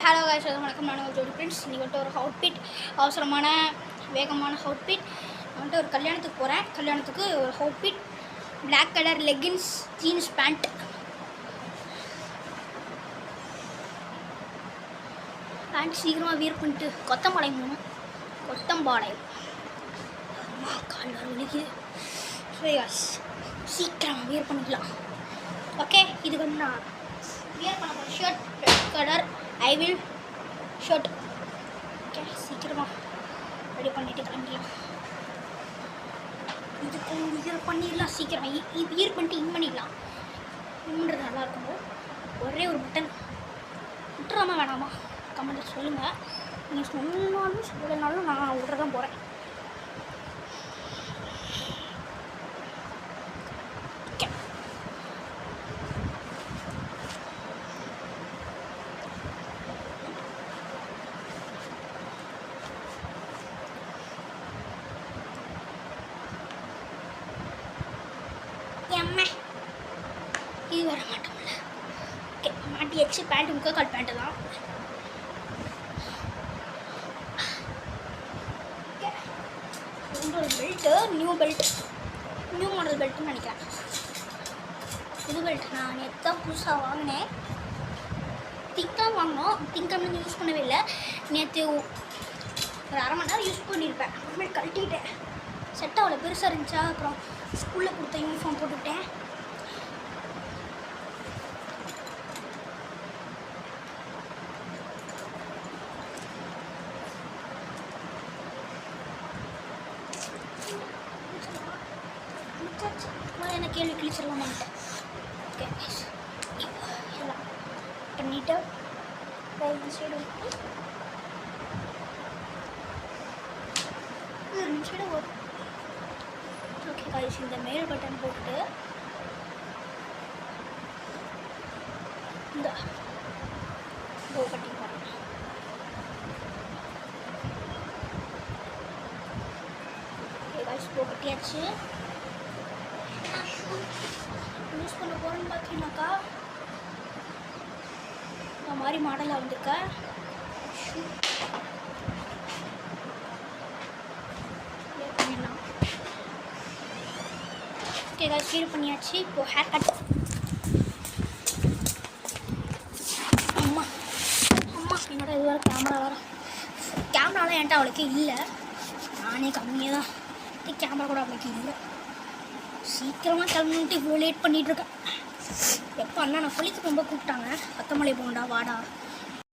Hello guys வணக்கம். நான் ஜோடி ஃப்ரெண்ட்ஸ். இன்னைக்கு ஒரு அவுட்ஃபிட், அவசரமான வேகமான அவுட்ஃபிட். வந்துட்டு ஒரு கல்யாணத்துக்கு போகிறேன். கல்யாணத்துக்கு ஒரு outfit, black colour leggings, jeans pant. Pant சீக்கிரமாக வியர் பண்ணிட்டு கொத்தம்பாளையம் போகணும். கொத்தம்பாளையம் கால் வர வலிக்குது. சீக்கிரமாக வியர் பண்ணிக்கலாம். ஓகே, இது வந்து நான் வியர் பண்ண போகிற shirt red colour I will shirt. Okay, சீக்கிரமாக ரெடி பண்ணிவிட்டு கிளம்பிடலாம். இதுக்கு வியர் பண்ணிடலாம். சீக்கிரம் வியர் பண்ணிட்டு இன் பண்ணிடலாம். இன்னுன்றது நல்லாயிருக்கும். ஒரே ஒரு பட்டன் விட்டுறாமல் வேணாமா கமெண்ட்டில் சொல்லுங்கள். நீங்கள் சொன்னாலும் சொல்லலைனாலும் நான் விட்ற தான் போகிறேன். இது வர மாட்டோம்ல. ஓகே, மாட்டியாச்சு. பேண்ட் முக்கால் பேண்ட்டு தான். ஒரு பெல்ட்டு, நியூ மாடல் பெல்ட்டுன்னு நினைக்கிறேன். புது பெல்ட் நான் நேற்று தான் புதுசாக வாங்கினேன். திங்கம் வாங்கினோம். திங்கம்னு யூஸ் பண்ணவே இல்லை. நேற்று ஒரு அரை மணி நேரம் யூஸ் பண்ணியிருப்பேன். அப்புறமேட்டு கழட்டிக்கிட்டேன். செட் அவ்வளோ பெருசாக இருந்துச்சா. அப்புறம் ஸ்கூலில் கொடுத்த யூனிஃபார்ம் போட்டுவிட்டேன். என்ன கேள்வி கிழிச்சிடலாமான்ட்டேன். ஓகே, எல்லாம் பண்ணிவிட்டு இந்த சைடு வரும். ஓகே காய்ஸ், இந்த மேல் பட்டன் போட்டு இந்த போ கட்டிங் பண்ணேன். ஓகே காய்ஸ், போ கட்டியாச்சு. யூஸ் பண்ண போகிறேன்னு பார்த்தீங்கன்னாக்கா இந்த மாதிரி மாடலாக வந்திருக்கேன். ஓகே காய்ஸ், ஃபீல் பண்ணியாச்சு. இப்போது ஹேர் கட். அம்மா என்னோட இது வர கேமராலாம் என்கிட்ட அவளுக்கு இல்லை. நானே கம்மியாக தான். கேமரா கூட அவளுக்கு இல்லை. சீக்கிரமாக கிளம்பிட்டு இவ்வளோ லேட் பண்ணிகிட்ருக்கேன். எப்போ அண்ணா நான் குளிக்க ரொம்ப கூப்பிட்டாங்க. கொத்தமல்லி போண்டா வாடா